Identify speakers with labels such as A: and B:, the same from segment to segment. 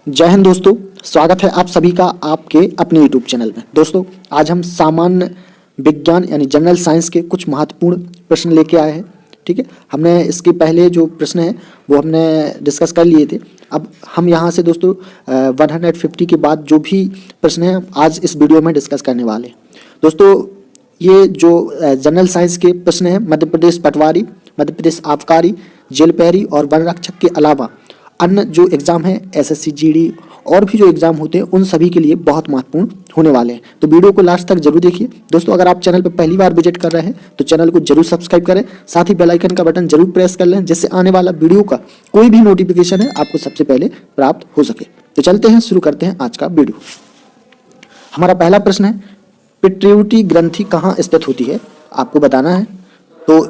A: जय हिंद दोस्तों, स्वागत है आप सभी का आपके अपने YouTube चैनल में। दोस्तों आज हम सामान्य विज्ञान यानी जनरल साइंस के कुछ महत्वपूर्ण प्रश्न लेके आए हैं। ठीक है, हमने इसके पहले जो प्रश्न है वो हमने डिस्कस कर लिए थे। अब हम यहाँ से दोस्तों 150 के बाद जो भी प्रश्न है आज इस वीडियो में डिस्कस करने वाले हैं। दोस्तों ये जो जनरल साइंस के प्रश्न हैं मध्य प्रदेश पटवारी, मध्य प्रदेश आबकारी, जेल प्रहरी और वन रक्षक के अलावा अन्य जो एग्ज़ाम है एसएससी जीडी और भी जो एग्ज़ाम होते हैं उन सभी के लिए बहुत महत्वपूर्ण होने वाले हैं। तो वीडियो को लास्ट तक जरूर देखिए। दोस्तों अगर आप चैनल पर पहली बार विजिट कर रहे हैं तो चैनल को जरूर सब्सक्राइब करें, साथ ही बेल आइकन का बटन जरूर प्रेस कर लें जिससे आने वाला वीडियो का कोई भी नोटिफिकेशन है आपको सबसे पहले प्राप्त हो सके। तो चलते हैं, शुरू करते हैं आज का वीडियो। हमारा पहला प्रश्न है, पिट्यूटरी ग्रंथि कहाँ स्थित होती है, आपको बताना है। तो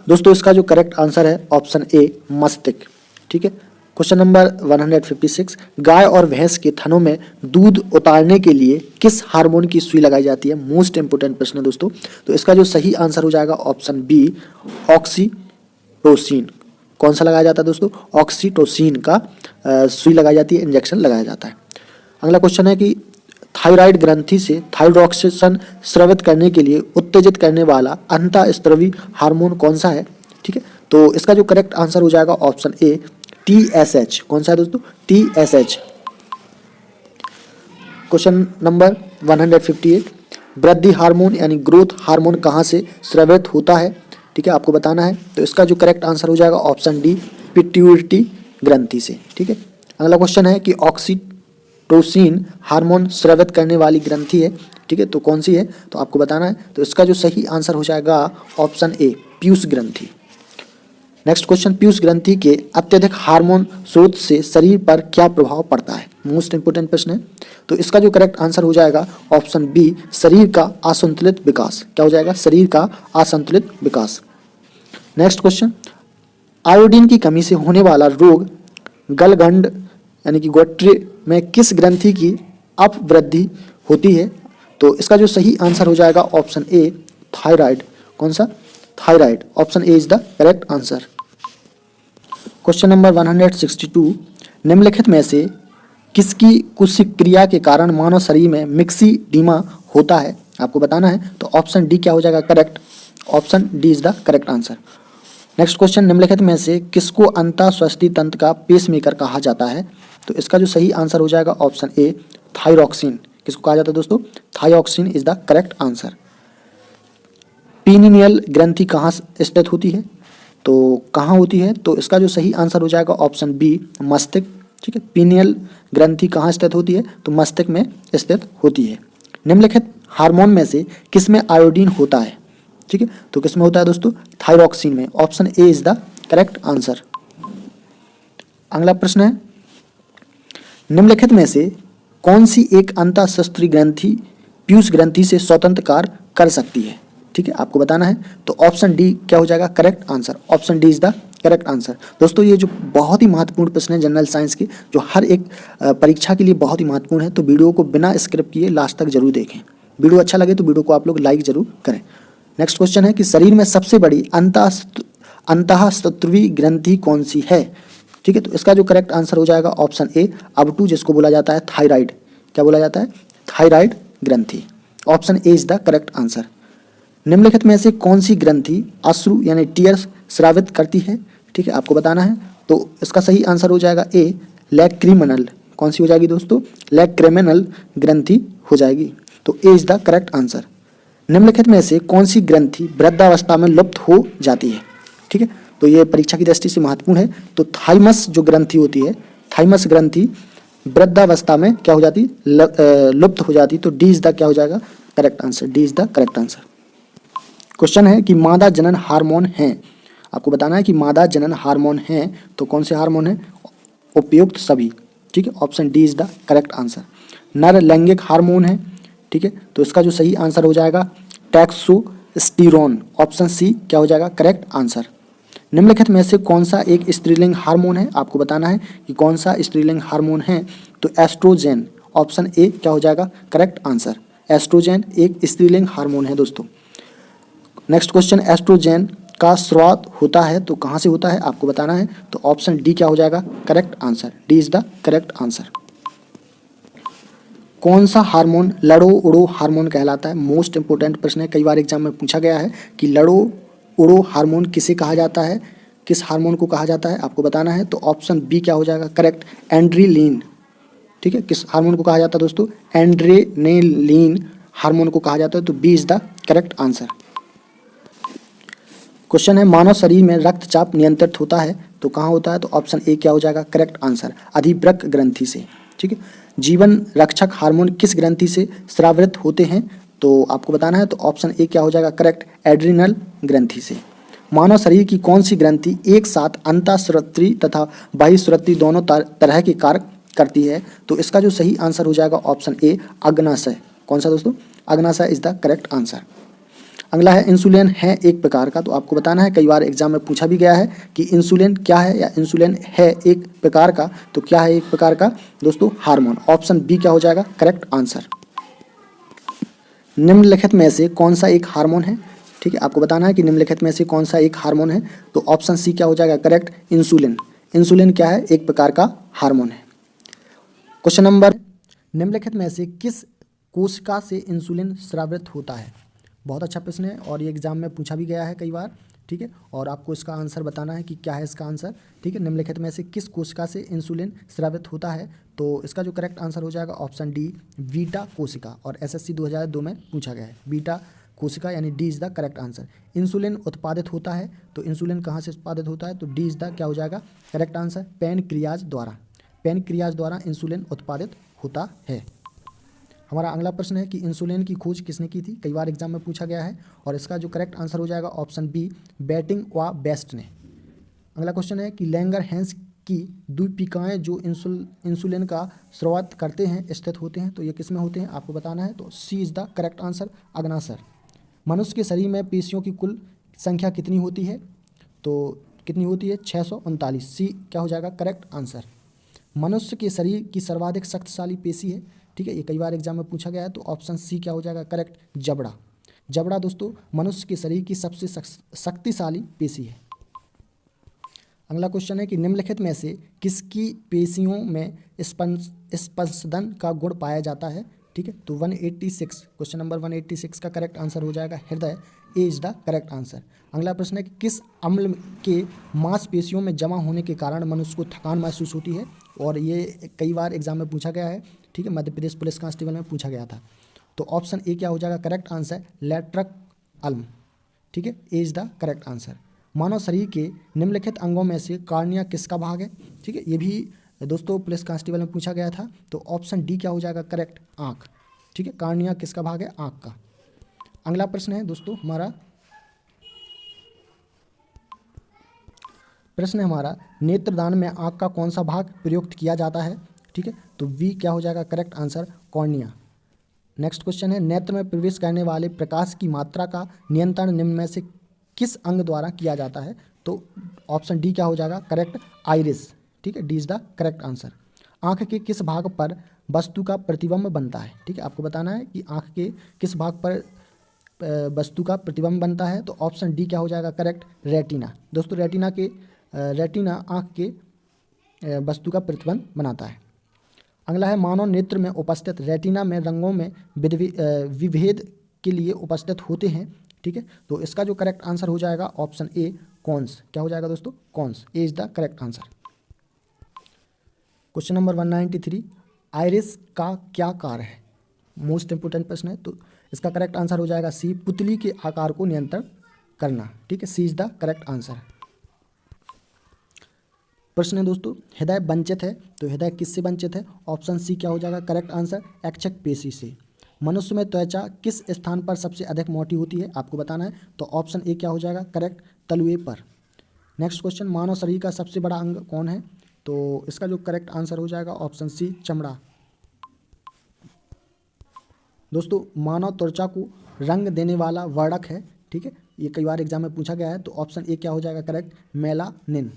A: दोस्तों इसका जो करेक्ट आंसर है ऑप्शन ए मस्तिष्क। ठीक है, क्वेश्चन नंबर 156, गाय और भैंस के थनों में दूध उतारने के लिए किस हार्मोन की सुई लगाई जाती है। मोस्ट इंपोर्टेंट प्रश्न है दोस्तों। तो इसका जो सही आंसर हो जाएगा ऑप्शन बी ऑक्सीटोसिन। कौन सा लगाया जाता है दोस्तों, ऑक्सीटोसिन का सुई लगाई जाती है, इंजेक्शन लगाया जाता है। अगला क्वेश्चन है कि थायराइड ग्रंथि से थायरॉक्सिन स्रावित करने के लिए उत्तेजित करने वाला अंतःस्रावी हार्मोन कौन सा है। ठीक है, तो इसका जो करेक्ट आंसर हो जाएगा ऑप्शन ए TSH। कौन सा है दोस्तों, TSH। क्वेश्चन नंबर 158, वृद्धि हार्मोन यानी ग्रोथ हार्मोन कहाँ से स्रावित होता है। ठीक है, आपको बताना है। तो इसका जो करेक्ट आंसर हो जाएगा ऑप्शन डी पिट्यूटरी ग्रंथि से। ठीक है, अगला क्वेश्चन है कि ऑक्सीटोसिन हार्मोन स्रावित करने वाली ग्रंथि है। ठीक है, तो कौन सी है, तो आपको बताना है। तो इसका जो सही आंसर हो जाएगा ऑप्शन ए पीयूष ग्रंथि। नेक्स्ट क्वेश्चन, पीयूष ग्रंथि के अत्यधिक हार्मोन स्रोत से शरीर पर क्या प्रभाव पड़ता है। मोस्ट इंपोर्टेंट प्रश्न है। तो इसका जो करेक्ट आंसर हो जाएगा ऑप्शन बी शरीर का असंतुलित विकास। क्या हो जाएगा, शरीर का असंतुलित विकास। नेक्स्ट क्वेश्चन, आयोडीन की कमी से होने वाला रोग गलगंड यानी कि गोट्रे में किस ग्रंथि की अपवृद्धि होती है। तो इसका जो सही आंसर हो जाएगा ऑप्शन ए थायराइड। कौन सा, thyroid. Option A is the correct answer. Question number 162, निम्नलिखित में से किसकी कुशिक्रिया के कारण मानव शरीर में मिक्सीडीमा होता है, आपको बताना है। तो ऑप्शन डी क्या हो जाएगा correct, option D is the correct answer. Next question, निम्नलिखित में से किसको अंतःश्वसनी तंत्र का पेसमेकर कहा जाता है। तो इसका जो सही आंसर हो जाएगा ऑप्शन ए थायरॉक्सिन। किसको कहा जाता है दोस्तों, thyroxine is the correct answer. Pineal ग्रंथि कहाँ स्थित होती है, तो कहाँ होती है। तो इसका जो सही आंसर हो जाएगा ऑप्शन बी मस्तिष्क। ठीक है, पीनियल ग्रंथि कहाँ स्थित होती है, तो मस्तिष्क में स्थित होती है। निम्नलिखित हार्मोन में से किसमें आयोडीन होता है। ठीक है, तो किसमें होता है दोस्तों, थायरॉक्सिन में। Option A is the correct answer. अगला प्रश्न है, निम्नलिखित में से कौन सी एक अंतःशस्त्री ग्रंथि पीयूष ग्रंथि से स्वतंत्र कार्य कर सकती है। ठीक है, आपको बताना है। तो ऑप्शन डी क्या हो जाएगा correct answer, option D is the correct answer. दोस्तों ये जो बहुत ही महत्वपूर्ण प्रश्न है जनरल साइंस के, जो हर एक परीक्षा के लिए बहुत ही महत्वपूर्ण है, तो वीडियो को बिना स्किप किए लास्ट तक जरूर देखें। वीडियो अच्छा लगे तो वीडियो को आप लोग लाइक जरूर करें। नेक्स्ट क्वेश्चन है कि शरीर में सबसे बड़ी अंतःस्रावी ग्रंथि कौन सी है। ठीक है, तो इसका जो करेक्ट आंसर हो जाएगा ऑप्शन ए अब2, जिसको बोला जाता है थायराइड। क्या बोला जाता है, थायराइड ग्रंथि। Option A is the correct answer. निम्नलिखित में से कौन सी ग्रंथि अश्रु यानी टीयर्स स्रावित करती है। ठीक है, आपको बताना है। तो इसका सही आंसर हो जाएगा ए लैक्रिमिनल। कौन सी हो जाएगी दोस्तों, लैक्रिमिनल ग्रंथि हो जाएगी। तो ए इज द करेक्ट आंसर। निम्नलिखित में से कौन सी ग्रंथि वृद्धावस्था में लुप्त हो जाती है। ठीक है, तो ये परीक्षा की दृष्टि से महत्वपूर्ण है। तो थाइमस जो ग्रंथि होती है, थाइमस ग्रंथि वृद्धावस्था में क्या हो जाती, लुप्त हो जाती। तो डी इज द क्या हो जाएगा correct answer, D is the correct answer. Question है कि मादा जनन हार्मोन है, आपको बताना है कि मादा जनन हार्मोन है तो कौन से हार्मोन है, उपयुक्त सभी। ठीक है, option D is the correct answer. नर लैंगिक हार्मोन है। ठीक है, तो इसका जो सही आंसर हो जाएगा टेस्टोस्टेरोन। ऑप्शन सी क्या हो जाएगा करेक्ट आंसर। निम्नलिखित में से कौन सा एक स्त्रीलिंग हार्मोन है, आपको बताना है कि कौन सा स्त्रीलिंग हार्मोन है। तो एस्ट्रोजेन। ऑप्शन ए क्या हो जाएगा करेक्ट आंसर। एस्ट्रोजेन एक स्त्रीलिंग हार्मोन है दोस्तों। नेक्स्ट क्वेश्चन, एस्ट्रोजेन का स्राव होता है, तो कहाँ से होता है आपको बताना है। तो ऑप्शन डी क्या हो जाएगा correct answer, D is the correct answer. कौन सा हार्मोन लड़ो उड़ो हार्मोन कहलाता है? मोस्ट इंपोर्टेंट प्रश्न है, कई बार एग्जाम में पूछा गया है कि लड़ो उड़ो हार्मोन किसे कहा जाता है, किस हार्मोन को कहा जाता है आपको बताना है। तो ऑप्शन बी क्या हो जाएगा करेक्ट, एंड्रेलिन। ठीक है, किस हार्मोन को कहा जाता है दोस्तों, एंड्रेनेलिन हार्मोन को कहा जाता है। तो B is the correct answer. Question है मानव शरीर में रक्तचाप नियंत्रित होता है, तो कहाँ होता है? तो ऑप्शन ए क्या हो जाएगा करेक्ट आंसर, अधिवृक्क ग्रंथि से। ठीक है, जीवन रक्षक हार्मोन किस ग्रंथि से स्रावित होते हैं? तो आपको बताना है। तो ऑप्शन ए क्या हो जाएगा करेक्ट, एड्रिनल ग्रंथि से। मानव शरीर की कौन सी ग्रंथि एक साथ अंतःस्रावी तथा बाह्यस्रावी दोनों तरह के कार्य करती है? तो इसका जो सही आंसर हो जाएगा ऑप्शन ए अग्नाशय। कौन सा दोस्तों, अग्नाशय इज द करेक्ट आंसर। अगला है इंसुलिन है एक प्रकार का, तो आपको बताना है, कई बार एग्जाम में पूछा भी गया है कि इंसुलिन क्या है या इंसुलिन है एक प्रकार का, तो क्या है एक प्रकार का दोस्तों, हार्मोन। ऑप्शन बी क्या हो जाएगा करेक्ट आंसर। निम्नलिखित में से कौन सा एक हार्मोन है? ठीक है, आपको बताना है कि निम्नलिखित में से कौन सा एक हार्मोन है। तो ऑप्शन सी क्या हो जाएगा करेक्ट, इंसुलिन। इंसुलिन क्या है, एक प्रकार का हार्मोन है। क्वेश्चन नंबर, निम्नलिखित में से किस कोशिका से इंसुलिन स्रावित होता है? बहुत अच्छा प्रश्न है और ये एग्जाम में पूछा भी गया है कई बार। ठीक है, और आपको इसका आंसर बताना है कि क्या है इसका आंसर। ठीक है, निम्नलिखित में से किस कोशिका से इंसुलिन स्रावित होता है? तो इसका जो करेक्ट आंसर हो जाएगा ऑप्शन डी, बीटा कोशिका, और एसएससी 2002 में पूछा गया है, बीटा कोशिका यानी D is the correct answer. Insulin उत्पादित होता है, तो इंसुलिन कहाँ से उत्पादित होता है? तो डी इज द क्या हो जाएगा करेक्ट आंसर, पैनक्रियाज द्वारा। पैनक्रियाज द्वारा इंसुलिन उत्पादित होता है। हमारा अगला प्रश्न है कि इंसुलिन की खोज किसने की थी? कई बार एग्जाम में पूछा गया है और इसका जो करेक्ट आंसर हो जाएगा ऑप्शन बी, बेटिंग व बेस्ट ने। अगला क्वेश्चन है कि लैंगर हैंस की द्वीपिकाएँ जो इंसुलिन का शुरुआत करते हैं स्थित होते हैं, तो ये किस में होते हैं आपको बताना है। तो सी इज द करेक्ट आंसर, अग्नाशय। मनुष्य के शरीर में पेशियों की कुल संख्या कितनी होती है? तो कितनी होती है 639, सी क्या हो जाएगा करेक्ट आंसर। मनुष्य के शरीर की सर्वाधिक शक्तिशाली पेशी है, ठीक है, ये कई बार एग्जाम में पूछा गया है। तो ऑप्शन सी क्या हो जाएगा करेक्ट, जबड़ा। जबड़ा दोस्तों मनुष्य के शरीर की सबसे शक्तिशाली पेशी है। अगला क्वेश्चन है कि निम्नलिखित में से किसकी पेशियों में स्पंदन का गुण पाया जाता है? ठीक है, तो 186, क्वेश्चन नंबर 186 का करेक्ट आंसर हो जाएगा हृदय, ए इज द करेक्ट आंसर। अगला प्रश्न है कि किस अम्ल के मांसपेशियों में जमा होने के कारण मनुष्य को थकान महसूस होती है? और ये कई बार एग्जाम में पूछा गया है। ठीक है, मध्य प्रदेश पुलिस कांस्टेबल में पूछा गया था। तो ऑप्शन ए क्या हो जाएगा करेक्ट आंसर, लैट्रक अल्म। ठीक है, ए इज द करेक्ट आंसर। मानव शरीर के निम्नलिखित अंगों में से कार्निया किसका भाग है? ठीक है, ये भी दोस्तों पुलिस कांस्टेबल में पूछा गया था। तो ऑप्शन डी क्या हो जाएगा करेक्ट, आँख। ठीक है, कार्निया किसका भाग है, आँख का। अगला प्रश्न है दोस्तों हमारा, प्रश्न है हमारा, नेत्रदान में आँख का कौन सा भाग प्रयुक्त किया जाता है? ठीक है, तो वी क्या हो जाएगा correct answer, cornea. Next question है, नेत्र में प्रवेश करने वाले प्रकाश की मात्रा का नियंत्रण निम्न में से किस अंग द्वारा किया जाता है? तो ऑप्शन डी क्या हो जाएगा करेक्ट, आइरिस। ठीक है, D is the correct answer. आँख के किस भाग पर वस्तु का प्रतिबिंब बनता है? ठीक है, आपको बताना है कि आँख के किस भाग पर वस्तु का प्रतिबिंब बनता है। तो ऑप्शन डी क्या हो जाएगा करेक्ट, रेटिना। दोस्तों रेटिना आँख के वस्तु का प्रतिबिंब बनाता है। अगला है, मानव नेत्र में उपस्थित रेटिना में रंगों में विभेद के लिए उपस्थित होते हैं। ठीक है, तो इसका जो करेक्ट आंसर हो जाएगा ऑप्शन ए, कॉन्स। क्या हो जाएगा दोस्तों, cons, A is the correct answer. Question number 193, iris का क्या कार्य है? मोस्ट इंपोर्टेंट प्रश्न है। तो इसका करेक्ट आंसर हो जाएगा सी, पुतली के आकार को नियंत्रण करना। ठीक है, सी इज द करेक्ट आंसर। प्रश्न है दोस्तों, हृदय वंचित है, तो हृदय किससे वंचित है? ऑप्शन सी क्या हो जाएगा करेक्ट आंसर, ऐच्छिक पेशी से। मनुष्य में त्वचा किस स्थान पर सबसे अधिक मोटी होती है आपको बताना है। तो ऑप्शन ए क्या हो जाएगा करेक्ट, तलवे पर। नेक्स्ट क्वेश्चन, मानव शरीर का सबसे बड़ा अंग कौन है? तो इसका जो करेक्ट आंसर हो जाएगा ऑप्शन सी, चमड़ा। दोस्तों मानव त्वचा को रंग देने वाला वर्णक है। ठीक है, ये कई बार एग्जाम में पूछा गया है। तो ऑप्शन ए क्या हो जाएगा करेक्ट, मेलानिन।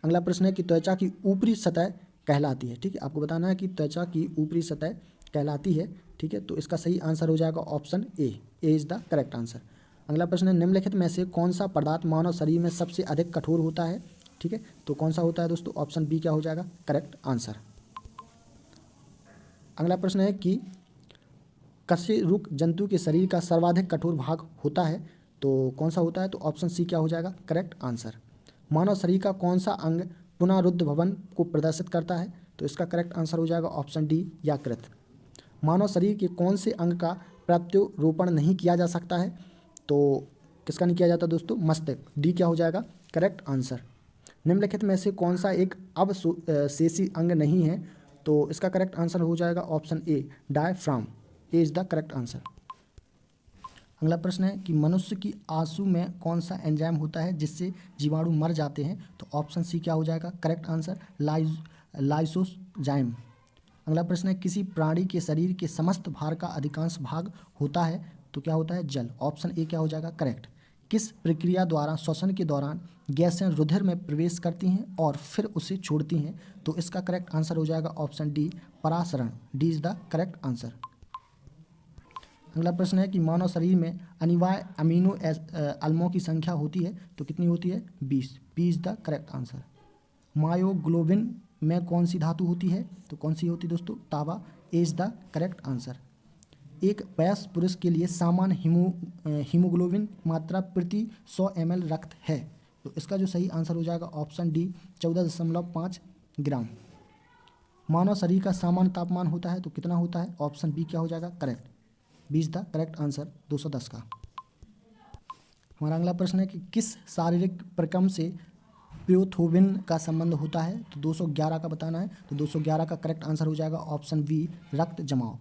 A: अगला प्रश्न है कि त्वचा की ऊपरी सतह कहलाती है। ठीक है, आपको बताना है कि त्वचा की ऊपरी सतह कहलाती है। ठीक है, तो इसका सही आंसर हो जाएगा option A, A is the correct answer. अगला प्रश्न है निम्नलिखित में से कौन सा पदार्थ मानव शरीर में सबसे अधिक कठोर होता है। ठीक है, तो कौन सा होता है दोस्तों, ऑप्शन बी क्या हो जाएगा करेक्ट आंसर। अगला प्रश्न है कि कशेरुक जंतु के शरीर का सर्वाधिक कठोर भाग होता है, तो कौन सा होता है, तो ऑप्शन सी क्या हो जाएगा करेक्ट आंसर। मानव शरीर का कौन सा अंग पुनरुद्ध भवन को प्रदर्शित करता है, तो इसका करेक्ट आंसर हो जाएगा ऑप्शन डी यकृत। मानव शरीर के कौन से अंग का प्रत्यारोपण नहीं किया जा सकता है, तो किसका नहीं किया जाता दोस्तों, मस्तिष्क। डी क्या हो जाएगा करेक्ट आंसर। निम्नलिखित में से कौन सा एक अवशेषी अंग नहीं है, तो इसका करेक्ट आंसर हो जाएगा option A diaphragm. A is the correct answer. अगला प्रश्न है कि मनुष्य की आंसू में कौन सा एंजाइम होता है जिससे जीवाणु मर जाते हैं, तो ऑप्शन सी क्या हो जाएगा करेक्ट आंसर लाइसोजाइम। अगला प्रश्न है किसी प्राणी के शरीर के समस्त भार का अधिकांश भाग होता है, तो क्या होता है जल। ऑप्शन ए क्या हो जाएगा करेक्ट। किस प्रक्रिया द्वारा श्वसन के दौरान गैसें रुधिर में प्रवेश करती हैं और फिर उसे छोड़ती हैं, तो इसका करेक्ट आंसर हो जाएगा ऑप्शन डी परासरण। D is the correct answer. अगला प्रश्न है कि मानव शरीर में अनिवार्य अमीनो अम्लों की संख्या होती है, तो कितनी होती है 20। B is the correct answer. मायोग्लोबिन में कौन सी धातु होती है, तो कौन सी होती है दोस्तों, तांबा। ए इज द करेक्ट आंसर। एक वयस्क पुरुष के लिए सामान्य हीमोग्लोबिन मात्रा प्रति 100 ml रक्त है, तो इसका जो सही आंसर हो जाएगा ऑप्शन डी 14.5 ग्राम। मानव शरीर का सामान्य तापमान होता है, तो कितना होता है, ऑप्शन बी क्या हो जाएगा correct. B is the correct answer 210 का। हमारा अगला प्रश्न है कि किस शारीरिक प्रक्रम से प्योथोबिन का संबंध होता है, तो 211 का बताना है, तो 211 का करेक्ट आंसर हो जाएगा ऑप्शन बी रक्त जमाव।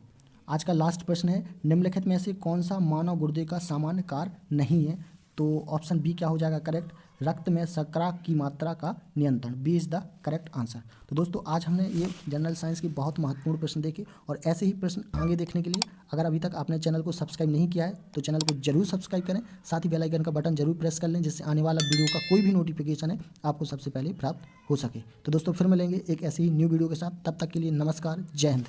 A: आज का लास्ट प्रश्न है निम्नलिखित में से कौन सा मानव गुर्दे का सामान्य कार्य नहीं है, तो ऑप्शन बी क्या हो जाएगा करेक्ट रक्त में शर्करा की मात्रा का नियंत्रण। B is the correct answer. तो दोस्तों आज हमने ये जनरल साइंस की बहुत महत्वपूर्ण प्रश्न देखे, और ऐसे ही प्रश्न आगे देखने के लिए अगर अभी तक आपने चैनल को सब्सक्राइब नहीं किया है तो चैनल को जरूर सब्सक्राइब करें, साथ ही बेल आइकन का बटन जरूर प्रेस कर लें, जिससे आने वाला वीडियो का कोई भी नोटिफिकेशन है आपको सबसे पहले प्राप्त हो सके। तो दोस्तों फिर मिलेंगे एक ऐसे ही न्यू वीडियो के साथ, तब तक के लिए नमस्कार, जय हिंद।